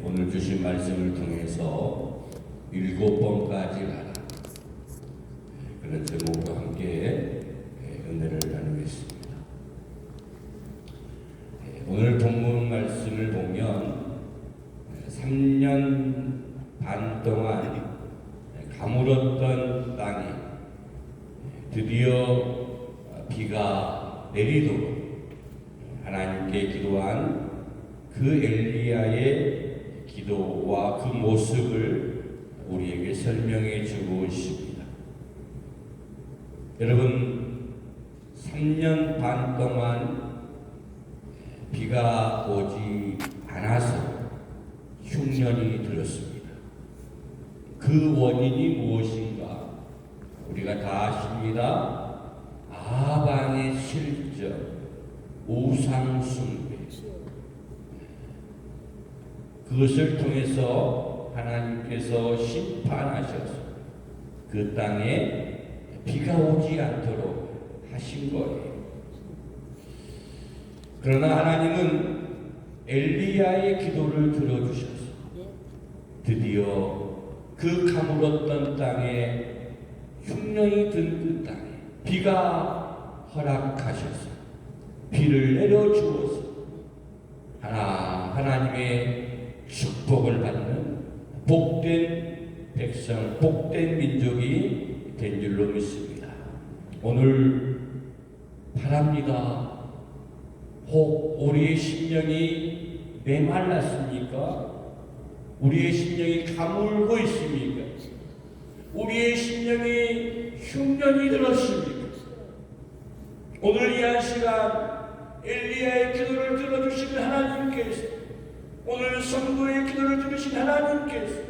오늘 주신 말씀을 통해서 7번까지 가라, 그런 제목으로 함께 은혜를 나누겠습니다. 오늘 본문 말씀을 보면 3년 반 동안 가물었던 땅에 드디어 비가 내리도록 하나님께 기도한 그 엘리야의 기도와 그 모습을 우리에게 설명해 주고 있습니다. 여러분, 3년 반 동안 비가 오지 않아서 흉년이 들었습니다. 그 원인이 무엇인가? 우리가 다 아십니다. 아방의 실적, 우상숭배. 그것을 통해서 하나님께서 심판하셔서 그 땅에 비가 오지 않도록 하신 거예요. 그러나 하나님은 엘리야의 기도를 들어주셔서 드디어 그 가물었던 땅에, 흉년이 든 그 땅에 비가 허락하셔서 비를 내려주어서 하나님의 축복을 받는 복된 백성, 복된 민족이 된 줄로 믿습니다. 오늘 바랍니다. 혹 우리의 심령이 메말랐습니까? 우리의 심령이 가물고 있습니까? 우리의 심령이 흉년이 들었습니까? 오늘 이 한 시간 엘리야의 기도를 들어주신 하나님께서, 오늘 성도의 기도를 들으신 하나님께서,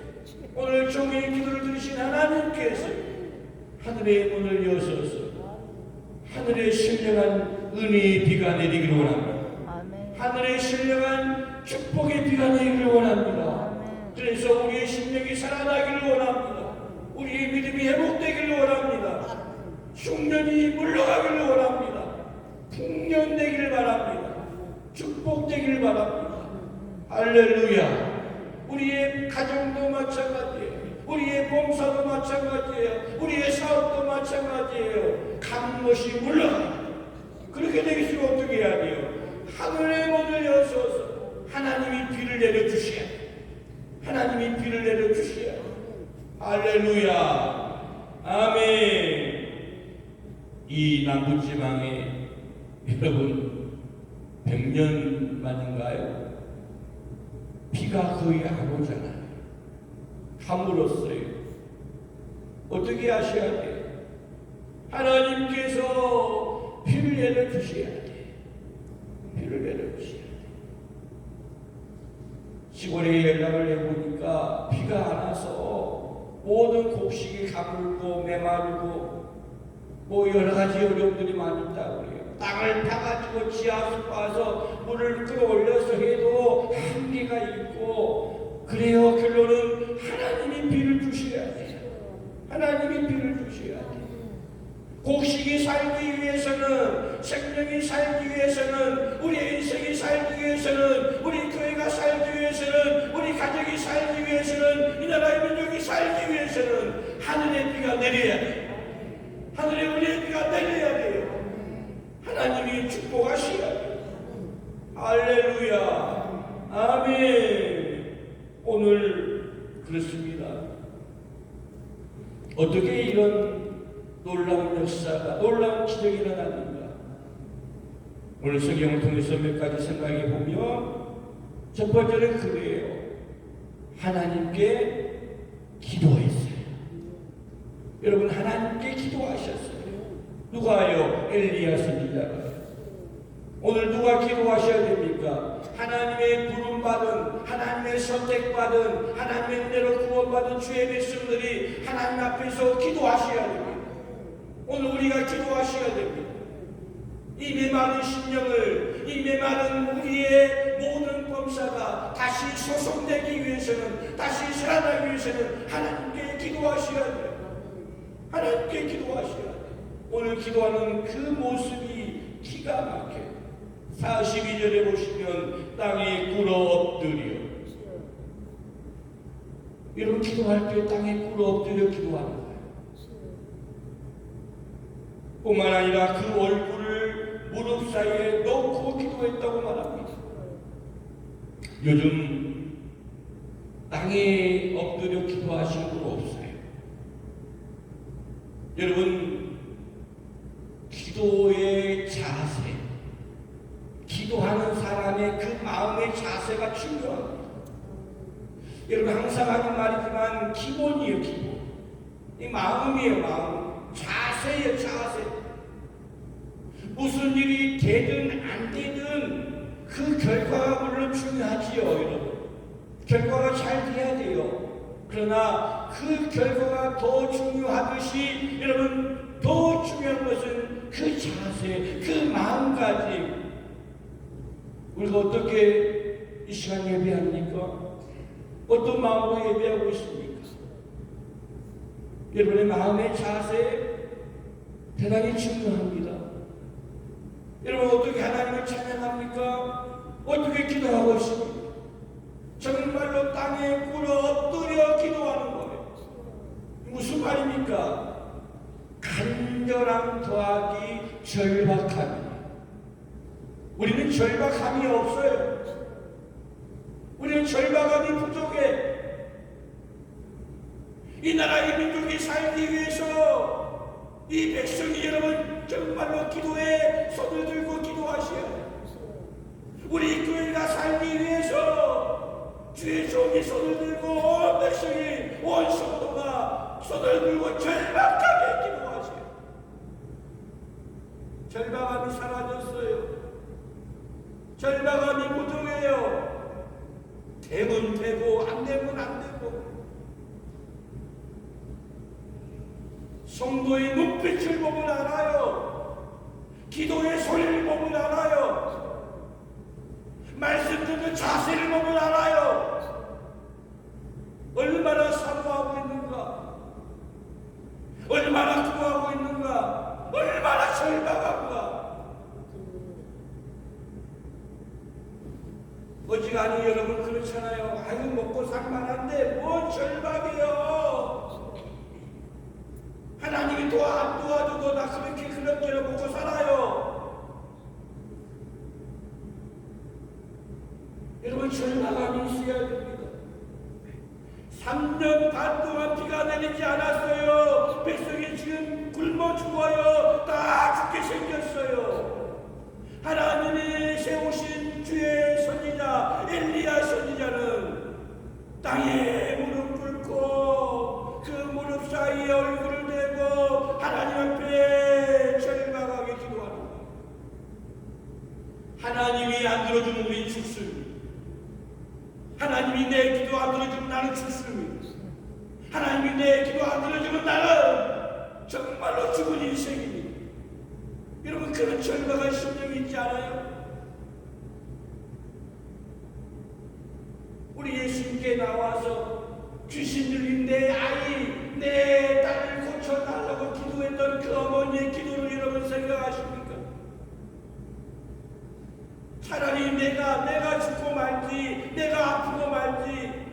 오늘 종의 기도를 들으신 하나님께서 하늘의 문을 여셔서 하늘의 신령한 은혜의 비가 내리기를 원합니다. 하늘의 신령한 축복의 비가 내리기를 원합니다. 그래서 우리의 심령이 살아나기를 원합니다. 우리의 믿음이 회복되기를 원합니다. 흉년이 물러가기를 원합니다. 풍년되기를 바랍니다. 축복되기를 바랍니다. 할렐루야. 우리의 가정도 마찬가지예요. 우리의 봉사도 마찬가지예요. 우리의 사업도 마찬가지예요. 가는 것이 물러갑니다. 그렇게 되겠으면 어떻게 해야 돼요? 하늘의 문을 여셔서 하나님이 비를 내려주셔야 돼요. 하나님이 비를 내려주셔야 돼요. 할렐루야. 아멘. 이 남부지방에 여러분 100년 만인가요? 비가 거의 안 오잖아요. 가물었어요. 어떻게 하셔야 돼요? 하나님께서 비를 내려주셔야 돼요. 비를 내려주셔야 돼요. 시골에 연락을 해보니까 비가 안 와서 모든 곡식이 가물고 메마르고 뭐 여러 가지 어려움들이 많이 있다고 그래요. 땅을 파가지고 지하수 파서 물을 끌어올려서 해도 한계가 있고 그래요. 결론은 하나님이 비를 주셔야 돼요. 하나님이 비를 주셔야 돼요. 곡식이 살기 위해서는, 생명이 살기 위해서는, 우리의 인생이 살기 위해서는, 우리 교회가 살기 위해서는, 우리 가족이 살기 위해서는, 이 나라의 민족이 살기 위해서는 하늘의 비가 내려야 돼요. 하늘의 은혜의 비가 내려야 돼요. 하나님이 축복하셔야 돼요. 할렐루야. 아멘. 오늘 그렇습니다. 어떻게 이런 놀라운 역사가, 놀라운 기적이 일어났는가? 오늘 성경을 통해서 몇 가지 생각해 보면 첫 번째는 그래요. 하나님께 기도했어요. 여러분, 하나님께 기도하셨어요. 누가요? 엘리야 선지자가. 오늘 누가 기도하셔야 됩니까? 하나님의 부름받은, 하나님의 선택받은, 하나님의 은혜로 구원받은 주의 백성들이 하나님 앞에서 기도하셔야 됩니다. 오늘 우리가 기도하셔야 됩니다. 이 메마른 심령을, 이 메마른 우리의 모든 범사가 다시 소송되기 위해서는, 다시 살아나기 위해서는 하나님께 기도하셔야 돼요. 하나님께 기도하셔야 돼요. 오늘 기도하는 그 모습이 기가 막혀요. 42절에 보시면 땅에 꿇어 엎드려 여러분 기도할 때 땅에 꿇어 엎드려 기도하는 거예요. 뿐만 아니라 그 얼굴을 무릎 사이에 넣고 기도했다고 말합니다. 요즘 땅에 엎드려 기도하시는 분 없어요. 여러분 기도의 자세, 기도하는 사람의 그 마음의 자세가 중요합니다. 여러분 항상 하는 말이지만 기본이에요. 기본. 이 마음이에요. 마음. 자세예요. 자세. 무슨 일이 되든 안 되든 그 결과가 물론 중요하지요. 여러분 결과가 잘 돼야 돼요. 그러나 그 결과가 더 중요하듯이 여러분 더 중요한 것은 그 자세, 그 마음가짐. 우리가 어떻게 이 시간 예배합니까? 어떤 마음으로 예배하고 있습니까? 여러분의 마음의 자세 대단히 중요합니다. 여러분 어떻게 하나님을 찬양합니까? 어떻게 기도하고 있습니까? 정말로 땅에 꿇어 엎드려 기도하는 거예요. 무슨 말입니까? 간절함 더하기 절박함이에요. 우리는 절박함이 없어요. 우리는 절박함이 부족해. 이 나라의 민족이 살기 위해서 이 백성이 여러분 정말로 기도에 손을 들고 기도하셔야 해요. 우리 교회가 살기 위해서 주의 종이 손을 들고 온 백성이 온 성도가 손을 들고 절박하게 기도하셔요. 절박함이 사라졌어요. 절박함이 부족해요. 되면 되고 안 되면 안 되고. 성도의 눈빛을 보면 알아요. 기도의 소리를 보면 알아요. 말씀 듣는 자세를 보면 알아요. 얼마나 사모하고 있는가, 얼마나 구하고 있는가, 얼마나 절박한가. 어지간히 여러분 그렇잖아요. 아유 먹고 살만한데 뭔 절박이요. 하나님이 안 도와줘도 나 그렇게 먹고 살아요. 여러분 절박함이 있어야 됩니다. 3년 반 동안 비가 내리지 않았어요. 백성이 지금 굶어 죽어요. 다 죽게 생겼어요. 하나님이 세우신 주의 선지자 엘리야 선지자는 땅에 무릎 꿇고 그 무릎 사이에 얼굴을 대고 하나님 앞에 절박하게 기도하는 거예요. 하나님이 안 들어주면 우리 죽습니다. 하나님이 내 기도 안 들어주면 나는 죽습니다. 하나님이 내 기도 안 들어주면 나는 정말로 죽은 인생입니다. 여러분 그런 절박한 심정이 있지 않아요? 우리 예수님께 나와서 주신 일이 내 아이, 내 딸을 고쳐달라고 기도했던 그 어머니의 기도를 여러분 생각하십니까? 차라리 내가 죽고 말지, 내가 아프고 말지,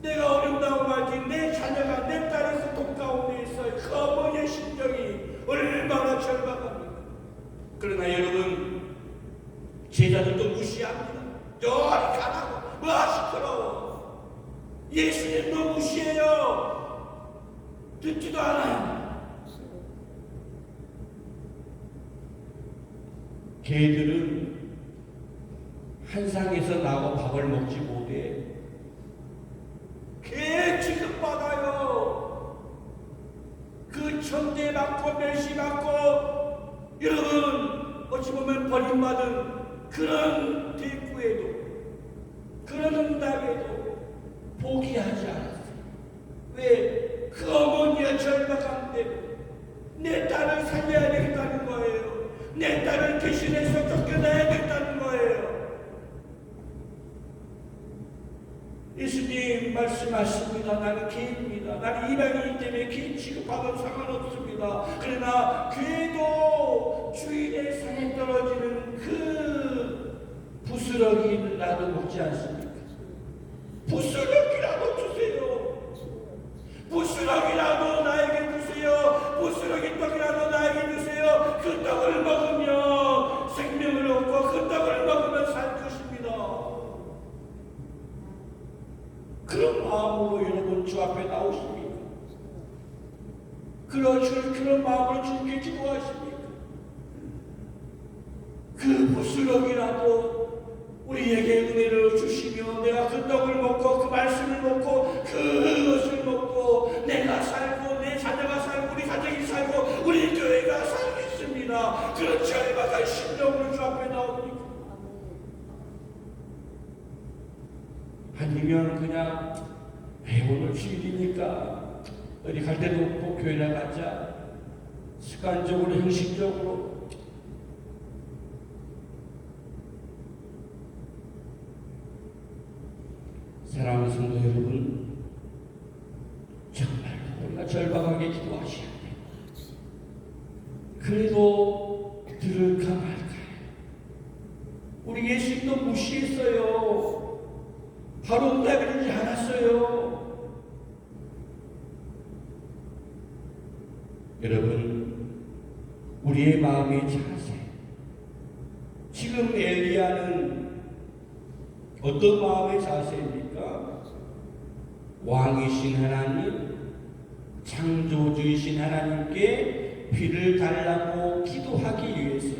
내가 어렵다고 말지, 내 자녀가 내 딸의 고통 가운데 있어요. 그 어머니의 심정이 얼마나 절박합니까? 그러나 여러분 제자들도 무시합니다. 저리 가라고. 뭐 시끄러워. 예수님도 무시해요. 듣지도 않아요. 개들은 한 상에서 나와 밥을 먹지 못해. 개 취급받아요. 그 천대받고 멸시받고 여러분 어찌 보면 버림받은 그런 대꾸에도 그런 응답에도 포기하지 않았어요. 왜? 그 어머니의 절박함 때문에 내 딸을 살려야 되겠다는 거예요. 내 딸을 대신해서 쫓겨나야겠다는 거예요. 예수님 말씀하십니다. 나는 개입니다. 나는 이방인이기 때문에 개 취급하면 상관없습니다. 그러나 괴도 주인의 상에 떨어지는 그 부스러기라도 먹지 않습니까? 부스러기라도 주세요. 부스럭이라도 나에게 주세요. 부스러기 떡이라도 나에게 주세요. 그 떡을 먹으면 생명을 얻고 그 떡을 먹으면 살 것입니다. 그런 마음으로 여러분 주 앞에 나오십니까? 그런 마음으로 주님께 기도하십니까? 그 부스럭이라도 우리에게 은혜를 주시며 내가 그 떡을 먹고 그 말씀을 먹고 그것을 먹고 내가 살고 내 자녀가 살고 우리 가정이 살고 우리 교회가 살겠습니다. 그런 절박한 심정으로 주 앞에 나옵니까? 아니면 그냥 오늘 주일이니까 어디 갈 데도 없고 교회나 가자, 습관적으로 형식적으로. 사랑하는 성도 여러분, 정말로 우리가 절박하게 기도하셔야 돼요. 그래도 들을까 말까요? 우리 예수님도 무시했어요. 바로 응답이지 않았어요. 여러분, 우리의 마음의 자세, 지금 엘리야는 어떤 마음의 자세입니까? 왕이신 하나님, 창조주이신 하나님께 비를 달라고 기도하기 위해서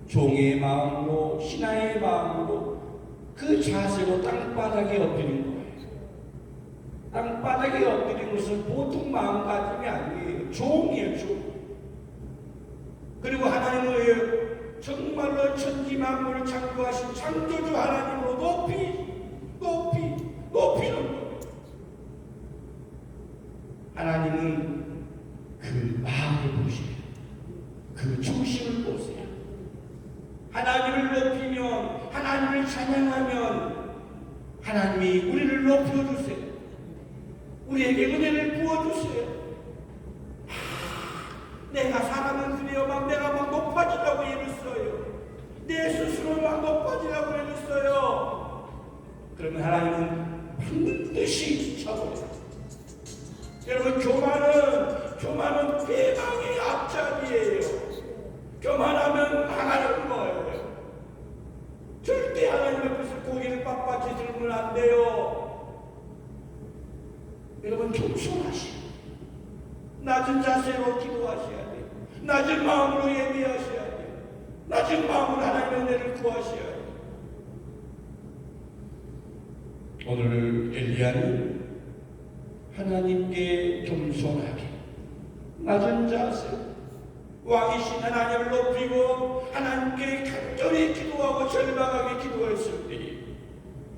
종의 마음으로, 신하의 마음으로 그 자세로 땅바닥에 엎드린 거예요. 땅바닥에 엎드린 것은 보통 마음가짐이 아니에요. 종이에요, 종. 그리고 하나님을 정말로 천지 만물을 창조하신 창조주 하나님으로 높이는 거예요. 하나님은 그 마음을 보세요. 그 중심을 보세요. 하나님을 높이면, 하나님을 찬양하면 하나님이 우리를 높여주세요. 우리에게 은혜를 부어주세요. 내가 사람은 그래요. 내가 높아지려고 애를 써요. 내 스스로 높아지려고 애를 써요. 그러면 하나님은 반드시 쳐버려요. 여러분, 교만은 대망의 앞잡이에요. 교만하면 망하는 거예요. 절대 하나님 앞에서 고개를 빳빳이 들면 안 돼요. 여러분, 겸손하시고 낮은 자세로 기도하셔야 돼요. 낮은 마음으로 예배하셔야 돼요. 낮은 마음으로 하나님의 은혜를 구하셔야 돼요. 오늘 엘리야는 하나님께 겸손하게 낮은 자세, 왕이신 하나님을 높이고 하나님께 간절히 기도하고 절박하게 기도했을 때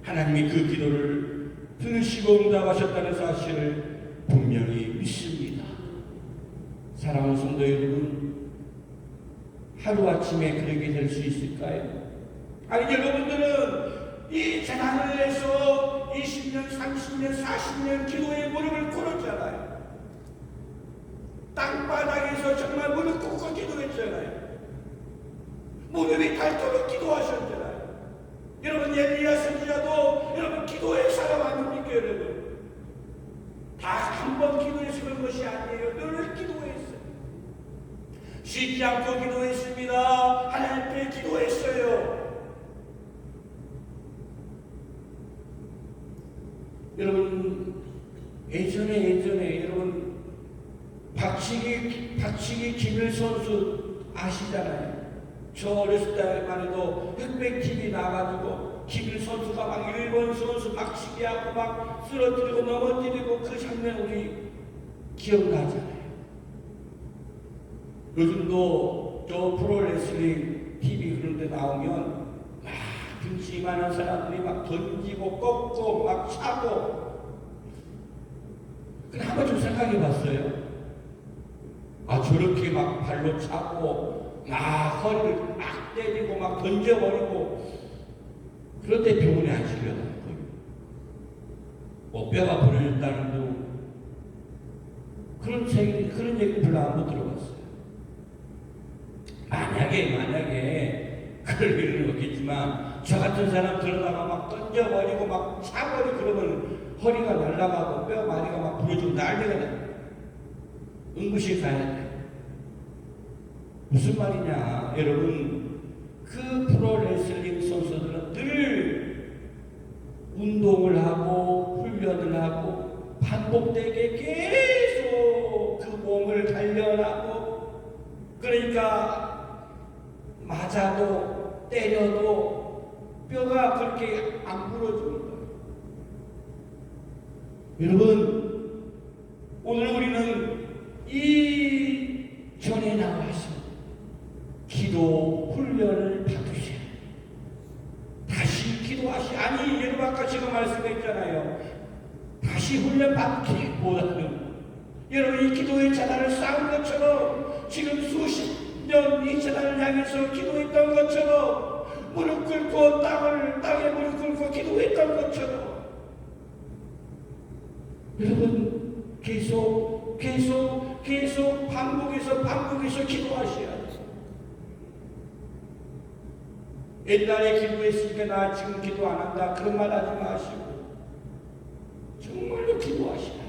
하나님이 그 기도를 들으시고 응답하셨다는 사실을 분명히 믿습니다. 사랑하는 성도 여러분, 하루아침에 그렇게 될 수 있을까요? 아니, 여러분들은 이 재난을 해서 20년, 30년, 40년 기도의 무릎을 꿇었잖아요. 땅바닥에서 정말 무릎 꿇고 기도했잖아요. 무릎이 닳도록 기도하셨잖아요. 여러분, 엘리야 선지자도 여러분 기도의 사람 아닙니까? 여러분, 다 한 번 기도해서 그런 것이 아니에요. 늘 기도했어요. 쉬지 않고 기도했습니다. 하나님께 기도했어요. 여러분, 예전에 여러분 박치기 김일 선수 아시잖아요. 저 어렸을 때만 해도 흑백 TV 나가지고 김일 선수가 막 일본 선수 박치기하고 막 쓰러뜨리고 넘어뜨리고 그 장면 우리 기억나잖아요. 요즘도 저 프로레슬링 TV 그런 데 나오면 막 등치 많은 사람들이 막 던지고 꺾고 막 차고. 근데 한번 좀 생각해 봤어요. 아, 저렇게 막 발로 차고 막 허리를 막 때리고 막 던져버리고 그런데 병원에 안 실려가는 거예요. 뭐 뼈가 부러졌다는 둥 그런 얘기 별로 안 들어봤어요. 만약에 그럴 일은 없겠지만 저 같은 사람 들어다가 막 던져버리고 막 차버리고 그러면 허리가 날아가고 뼈 마디가 막 부러지고 난리가 나. 응급실 가야 돼. 무슨 말이냐 여러분, 그 프로레슬링 선수들은 늘 운동을 하고 훈련을 하고 반복되게 계속 그 몸을 단련하고, 그러니까 맞아도 때려도 뼈가 그렇게 안 부러지는 거예요. 여러분, 오늘 우리는 이 전에 나와서 기도 훈련을 받으셔야 돼요. 다시 기도하시. 아니 여러분 아까 제가 말씀했잖아요. 다시 훈련 받기보다는 여러분 이 기도의 재단을 쌓은 것처럼 지금 수십 년 이 재단을 향해서 기도했던 것처럼 무릎 꿇고 땅에 무릎 꿇고 기도했던 것처럼 여러분 계속 반복해서 기도하셔야 돼요. 옛날에 기도했으니까 나 지금 기도 안 한다 그런 말 하지 마시고 정말로 기도하셔야 돼요.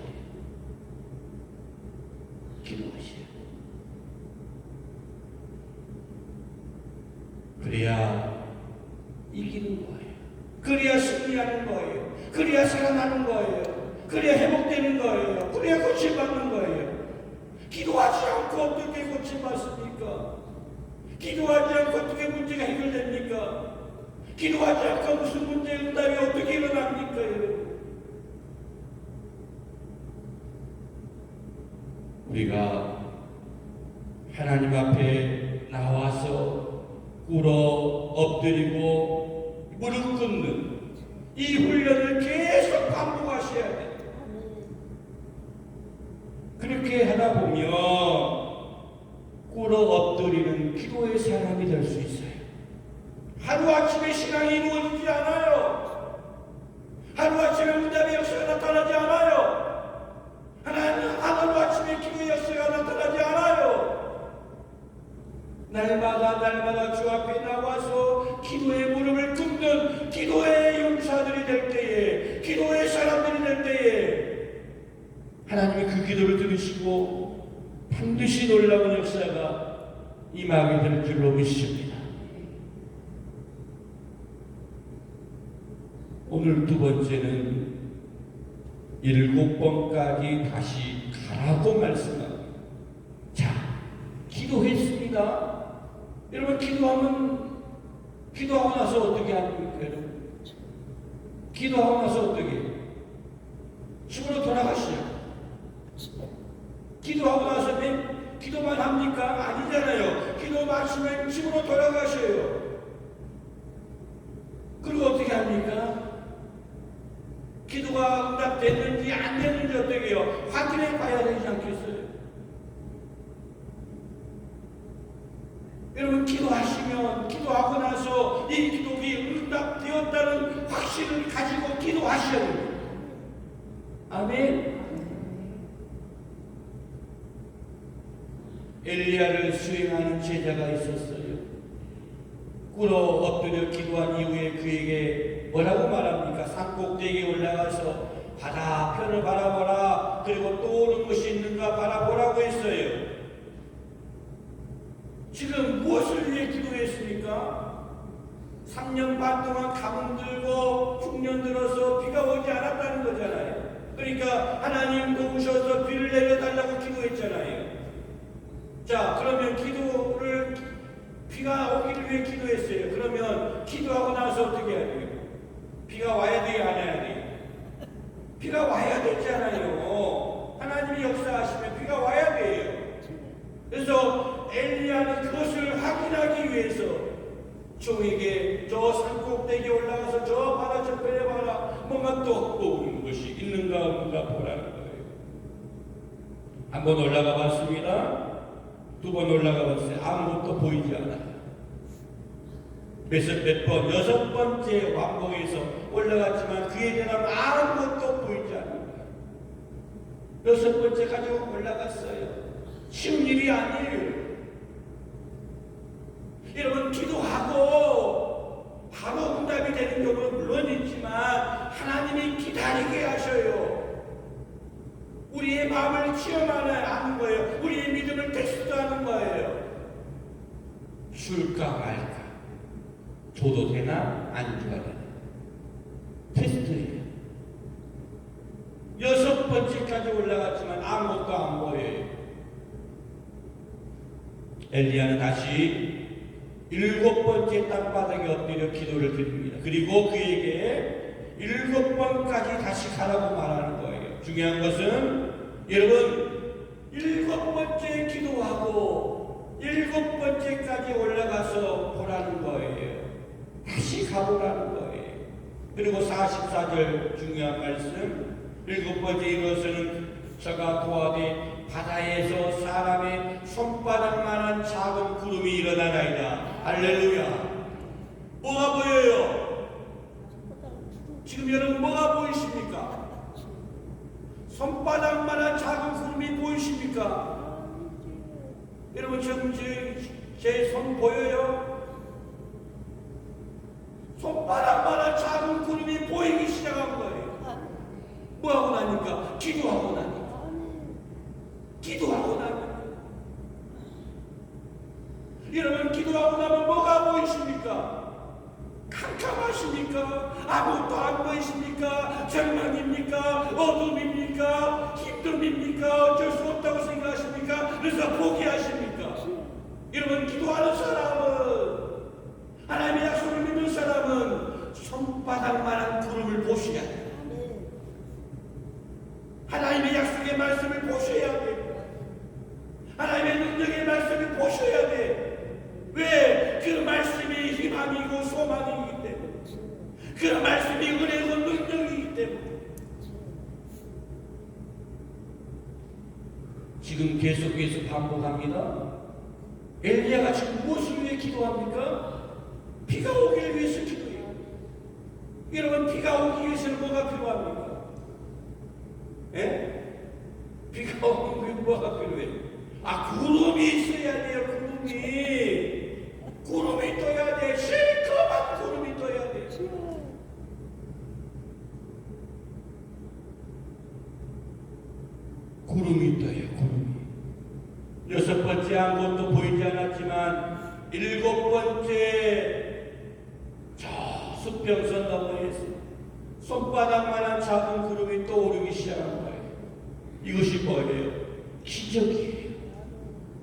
기도하셔야 돼요. 그래야 이기는 거예요. 그래야 승리하는 거예요. 그래야 살아나는 거예요. 그래야 회복되는 거예요. 그래야 고침받는 거예요. 기도하지 않고 어떻게 고침받습니까? 기도하지 않고 어떻게 문제가 해결됩니까? 기도하지 않고 무슨 문제 응답이 어떻게 일어납니까? 여러분? 우리가 하나님 앞에 나와서 꿇어 엎드리고 무릎 꿇는 이 훈련을 계속 반복하셔야 돼요. 그렇게 하다 보면 꿇어 엎드리는 기도의 사람이 될 수 있어요. 하루아침에 신앙이 이루어지지 않아요. 하루아침에 응답의 역사가 나타나지 않아요. 하루아침에 기도의 역사가 나타나지 않아요. 날마다 주 앞에 나와서 기도의 무릎을 꿇는 기도의 용사들이 될 때에, 기도의 사람들이 될 때에 하나님이 그 기도를 들으시고 반드시 놀라운 역사가 임하게 될 줄로 믿습니다. 오늘 두 번째는 7번까지 다시 가라고 말씀합니다. 자, 기도했습니다. 여러분 기도하고 나서 어떻게 합니까? 여러분? 기도하고 나서 어떻게? 집으로 돌아가시죠. 기도하고 나서 기도만 합니까? 아니잖아요. 기도 마치면 집으로 돌아가셔요. 그리고 어떻게 합니까? 기도가 응답됐는지 안 됐는지 어떻게 해요? 확인해 봐야 되지 않겠어요? 여러분 기도하고 나서 이 기도가 응답되었다는 확신을 가지고 기도하셔야 됩니다. 아멘. 엘리야를 수행하는 제자가 있었어요. 꿇어 엎드려 기도한 이후에 그에게 뭐라고 말합니까? 산꼭대기에 올라가서 바다편을 바라보라. 그리고 또 오는 것이 있는가 바라보라고 했어요. 지금 무엇을 위해 기도했습니까? 3년 반 동안 가뭄 들고 흉년 들어서 비가 오지 않았다는 거잖아요. 그러니까 하나님 도우셔서 비를 내려달라고 기도했잖아요. 자, 그러면 비가 오기를 위해 기도했어요. 그러면 기도하고 나서 어떻게 해야 돼요? 비가 와야 돼요? 안 와야 돼요? 비가 와야 되잖아요. 하나님이 역사하시면 비가 와야 돼요. 그래서 엘리야는 그것을 확인하기 위해서 종에게 저 산꼭대기에 올라가서 저 바다 저편에 봐라. 뭔가 또 오는 것이 있는가 없는가 보라는 거예요. 한번 올라가 봤습니다. 2번 올라가 봤어요. 아무것도 보이지 않아요. 몇 번, 6번째 왕복에서 올라갔지만 그에 대한 아무것도 보이지 않아요. 6번째 가지고 올라갔어요. 쉬운 일이 아니에요. 여러분, 기도하고 바로 응답이 되는 경우는 물론 있지만 하나님이 기다리게 하셔요. 우리의 마음을 체험하는 거예요. 우리의 믿음을 테스트하는 거예요. 줄까 말까, 줘도 되나 안 줘야 되나, 테스트예요. 6번째까지 올라갔지만 아무것도 안 보여요. 엘리야는 다시 7번째 땅바닥에 엎드려 기도를 드립니다. 그리고 그에게 7번까지 다시 가라고 말하는 거예요. 중요한 것은 여러분, 7번째 기도하고 7번째까지 올라가서 보라는 거예요. 다시 가보라는 거예요. 그리고 44절 중요한 말씀, 7번째 이것은 저가 보아되 바다에서 사람의 손바닥만한 작은 구름이 일어나나이다. 할렐루야. 뭐가 보여요? 지금 여러분 뭐가 보이십니까? 손바닥만한 작은 구름이 보이십니까? 여러분 지금 제 손 보여요? 손바닥만한 작은 구름이 보이기 시작한 거예요. 뭐하고 나니까? 기도하고 나니까. 기도하고 나면, 여러분 기도하고 나면 뭐가 보이십니까? 캄캄하십니까? 아무것도 안 보이십니까? 절망입니까? 어둠입니까? 힘듦입니까? 어쩔 수 없다고 생각하십니까? 그래서 포기하십니까? 여러분, 기도하는 사람은, 하나님의 약속을 믿는 사람은 손바닥만한 구름을 보셔야 돼요. 하나님의 약속의 말씀을 보셔야 돼요. 하나님의 능력의 말씀을 보셔야 돼. 왜? 그 말씀이 희망이고 소망이기 때문에. 그 말씀이 은혜고 능력이기 때문에. 지금 계속해서 반복합니다. 엘리야가 지금 무엇을 위해 기도합니까? 비가 오기를 위해서 기도해요. 여러분, 비가 오기 위해서는 뭐가 필요합니까? 예? 비가 오기 위해 뭐가 필요해요? 구름이 있어야 돼요. 구름이 떠야 돼. 실컷한 구름이 떠야 돼. 구름이 떠요. 구름이. 6번째 아무것도 보이지 않았지만 7번째 저 수평선 너머에서 손바닥만한 작은 구름이 떠오르기 시작한 거예요. 이것이 뭐예요? 기적이에요.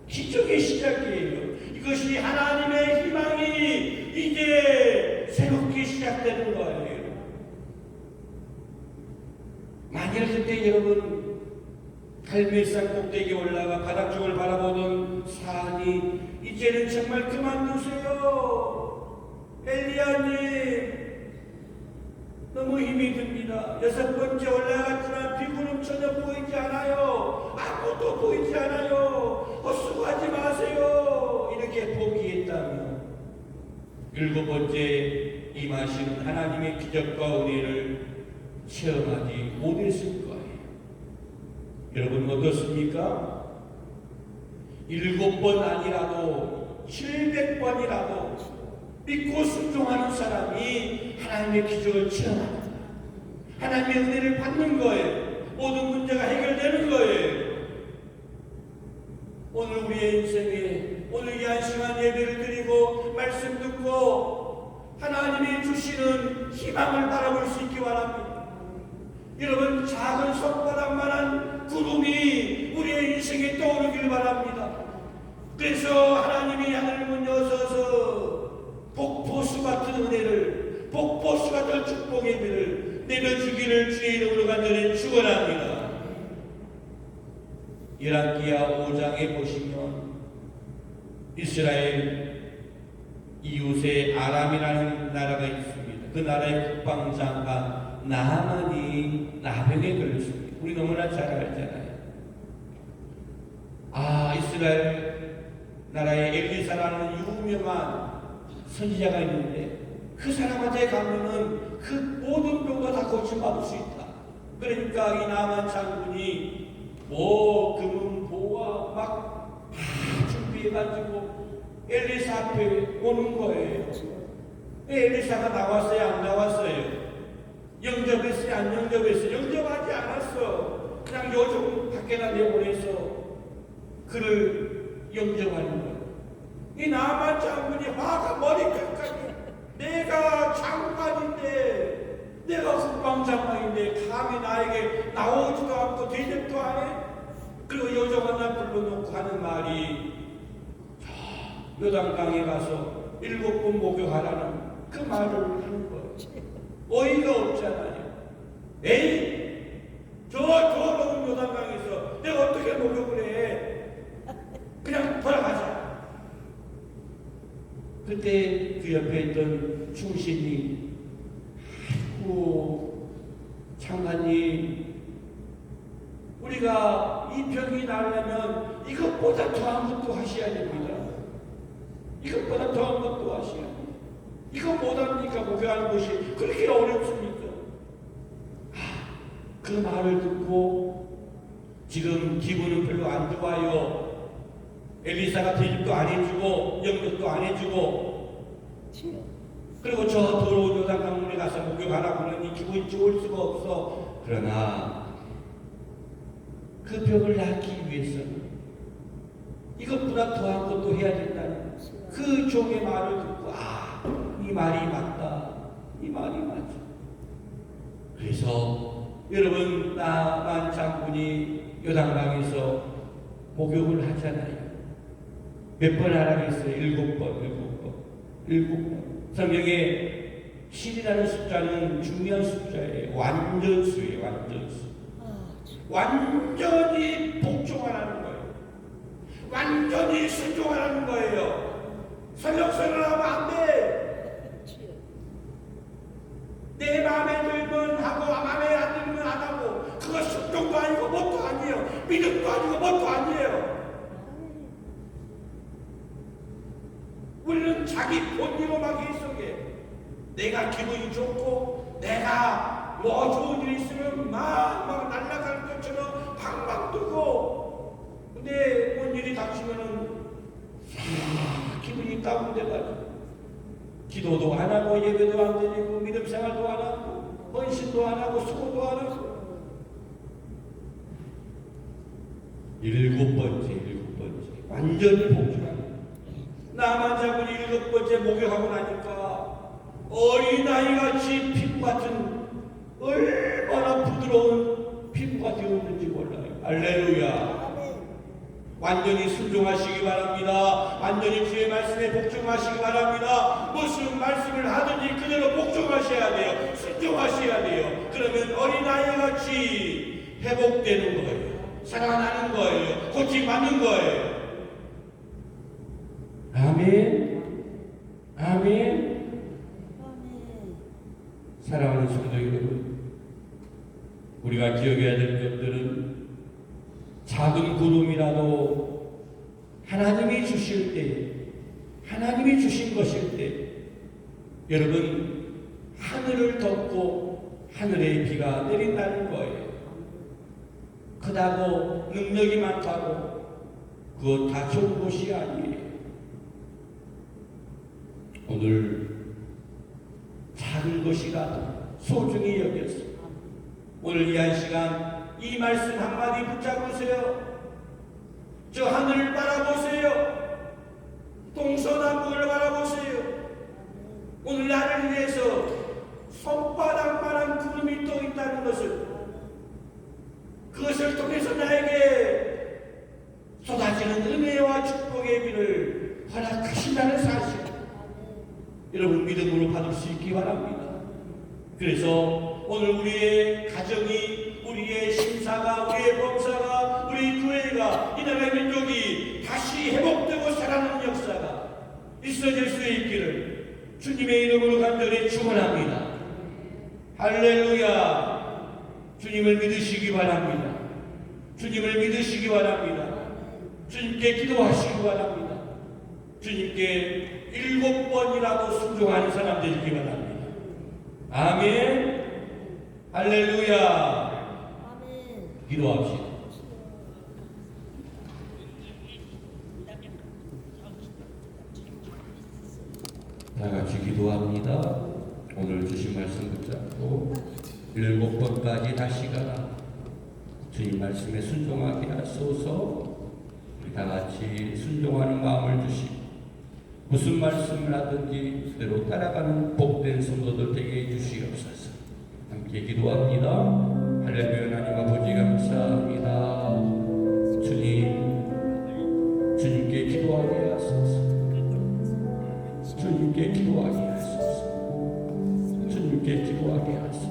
기적의 시작이에요. 이것이 하나님의 희망이 이제 새롭게 시작되는 거예요. 만일 그때 여러분 갈멜산 꼭대기에 올라가 바닥 쪽을 바라보던 산이 이제는 정말 그만두세요. 엘리야님 너무 힘이 듭니다. 6번째 올라갔지만 비구름 전혀 보이지 않아요. 아무것도 보이지 않아요. 헛수고하지 마세요. 이렇게 포기했다면 7번째 임하시는 하나님의 기적과 은혜를 체험하지 못했을 거예요. 여러분 어떻습니까? 7번 아니라도 700번이라도 믿고 순종하는 사람이 하나님의 기적을 체험합니다. 하나님의 은혜를 받는 거예요. 모든 문제가 해결되는 거예요. 오늘 우리의 인생에 오늘 이 한 시간 예배를 드리고 말씀 듣고 하나님이 주시는 희망을 바라볼 수 있기 바랍니다. 여러분, 작은 손바닥만한 구름이 우리의 인생에 떠오르길 바랍니다. 그래서 하나님이 하늘 문 여셔서 복포수 같은 은혜를, 복포수 같은 축복의 은혜를 내려주기를 주의 이름으로 간절히 축원합니다. 열왕기하 5장에 보시면 이스라엘 이웃에 아람이라는 나라가 있습니다. 그 나라의 국방장관 나하만이 나병에 걸렸습니다. 우리 너무나 잘 알잖아요. 이스라엘 나라의 엘리사라는 유명한 선지자가 있는데 그 사람한테 가면은 그 모든 병도 다 고침받을 수 있다. 그러니까 이 나만 장군이 금은 보화 막 다 준비해가지고 엘리사 앞에 오는 거예요. 엘리사가 나왔어요? 안 나왔어요? 영접했어요? 안 영접했어요? 영접하지 않았어. 그냥 요즘 밖에다 내보내서 그를 영접하는 거예요. 이 나만 장군이 화가 머리끝까지, 내가 장관인데, 내가 국방장관인데 감히 나에게 나오지도 않고 대접도 안 해? 그리고 여정 하나 불러놓고 하는 말이 요단강에 가서 7번 목욕하라는 그 말을 하는 거예요. 어이가 없잖아요. 에이, 저 더러운 요단강에서 내가 어떻게 목욕을 해? 그냥 돌아가자. 그때 그 옆에 있던 충신이, 아이고 장관님, 우리가 이 병이 나려면 이것보다 더한 것도 하셔야 됩니다. 이것보다 더한 것도 하셔야 됩니다. 이거 못합니까? 목욕하는 것이 그렇게 어렵습니까? 그 말을 듣고 지금 기분은 별로 안 좋아요. 엘리사가 대접도 안 해주고 영접도 안 해주고, 그리고 저 더러운 요단강물에 가서 목욕하라고 하니 기분이 좋을 수가 없어. 그러나 그 병을 낫기 위해서는 이것보다 더한 것도 해야 된다는 그 종의 말을 듣고, 이 말이 맞다. 이 말이 맞죠. 그래서 여러분, 나만 장군이 요단강에서 목욕을 하잖아요. 몇 번 하라고 했어요? 7번. 성경에 7이라는 숫자는 중요한 숫자예요. 완전수예요. 완전수. 완전히 복종하라는 거예요. 완전히 순종하라는 거예요. 설렁설렁 하면 안 돼. 내 마음에 들면 하고 마음에 안 들면 안 하고, 그거 순종도 아니고 뭣도 아니에요. 믿음도 아니고 뭣도 아니에요. 우리는 자기 본의로만 속에 내가 기분이 좋고 내가 뭐 좋은 일이 있으면 막 날아갈 것처럼 방방 뜨고, 근데 뭔 일이 닥치면은 기분이 다운돼가지고 기도도 안 하고 예배도 안 드리고 믿음 생활도 안 하고 헌신도 안 하고 수고도 안 하고. 7번째 완전히 복종합니다. 나만 장군이 7번째 목욕하고 나니까 어린아이같이 피부 같은, 얼마나 부드러운 피부가 되었는지 몰라요. 할렐루야. 완전히 순종하시기 바랍니다. 완전히 주의 말씀에 복종하시기 바랍니다. 무슨 말씀을 하든지 그대로 복종하셔야 돼요. 순종하셔야 돼요. 그러면 어린아이같이 회복되는 거예요. 살아나는 거예요. 고침받는 거예요. 아멘. 사랑하는 성도 여러분, 우리가 기억해야 될 것들은 작은 구름이라도 하나님이 주실 때, 하나님이 주신 것일 때, 여러분, 하늘을 덮고 하늘의 비가 내린다는 거예요. 크다고 능력이 많다고 그거 다 좋은 것이 아니에요. 오늘 작은 것이라도 소중히 여겼어. 오늘 이 한 시간 이 말씀 한마디 붙잡으세요. 저 하늘을 바라보세요. 동서남북을 바라보세요. 오늘 나를 위해서 손바닥만한 구름이 떠 있다는 것을, 그것을 통해서 나에게 쏟아지는 은혜와 축복의 비를 허락하신다는 사실, 여러분 믿음으로 받을 수 있기 바랍니다. 그래서 오늘 우리의 가정이, 우리의 신사가, 우리의 범사가, 우리 교회가, 이 나라의 민족이 다시 회복되고 살아나는 역사가 있어질 수 있기를 주님의 이름으로 간절히 축원합니다. 할렐루야. 주님을 믿으시기 바랍니다. 주님을 믿으시기 바랍니다. 주님께 기도하시기 바랍니다. 주님께 7번이라도 순종하는 사람 되시기 바랍니다. 아멘. 할렐루야. 기도합시다. 다 같이 기도합니다. 오늘 주신 말씀 붙잡고 7번까지 다시 가라. 주님 말씀에 순종하게 하소서. 우리 다 같이 순종하는 마음을 주시고 무슨 말씀을 하든지 그대로 따라가는 복된 성도들 되게 해주시옵소서. 함께 기도합니다. 할렐루야. 하나님 아버지 감사합니다. 주님께 기도하게 하소서. 주님께 기도하게 하소서. 주님께 기도하게 하소서.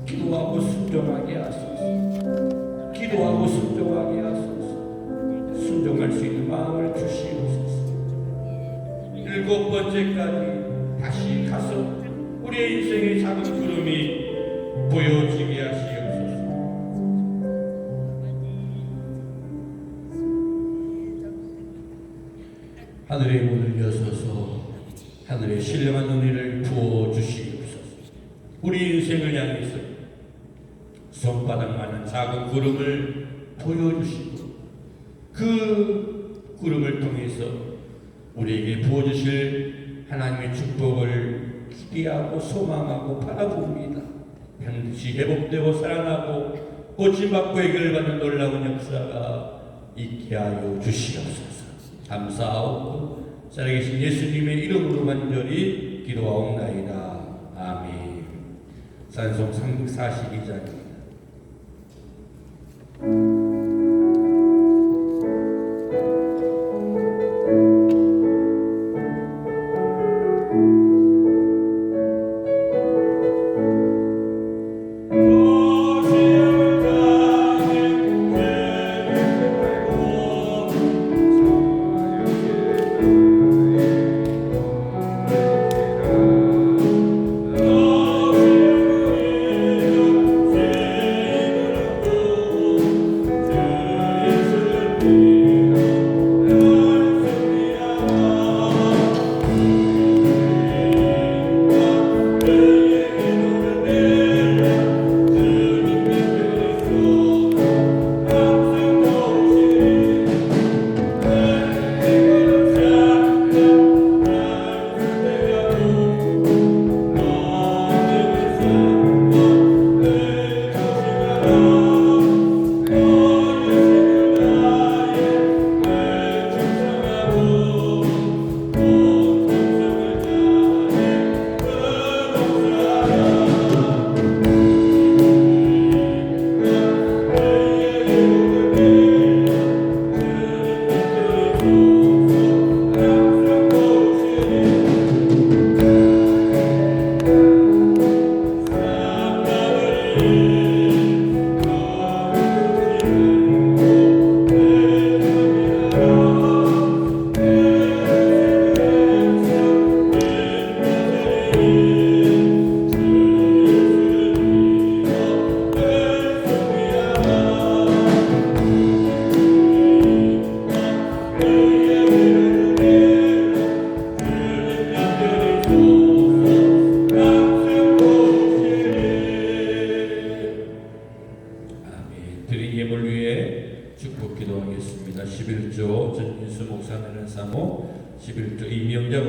기도하고 순종하게 하소서. 기도하고 순종하게 하소서. 순종할 수 있는 마음을 주시옵소서. 7번째까지 다시 가서 우리의 인생의 작은 구름이 보여지게 하시옵소서. 하늘의 문을 여서서 하늘의 신령한 은혜를 부어주시옵소서. 우리 인생을 향해서 손바닥만한 작은 구름을 보여주시고 그 구름을 통해서 우리에게 부어주실 하나님의 축복을 기대하고 소망하고 바라봅니다. 반드시 회복되고 살아나고 고침받고 해결받는 놀라운 역사가 있게 하여 주시옵소서. 감사하고 살아계신 예수님의 이름으로 간절히 기도하옵나이다. 아멘. 찬송 342장입니다. 드린 예물 위해 축복 기도하겠습니다. 11조 전인수 목사 내는 사모 11조 이명자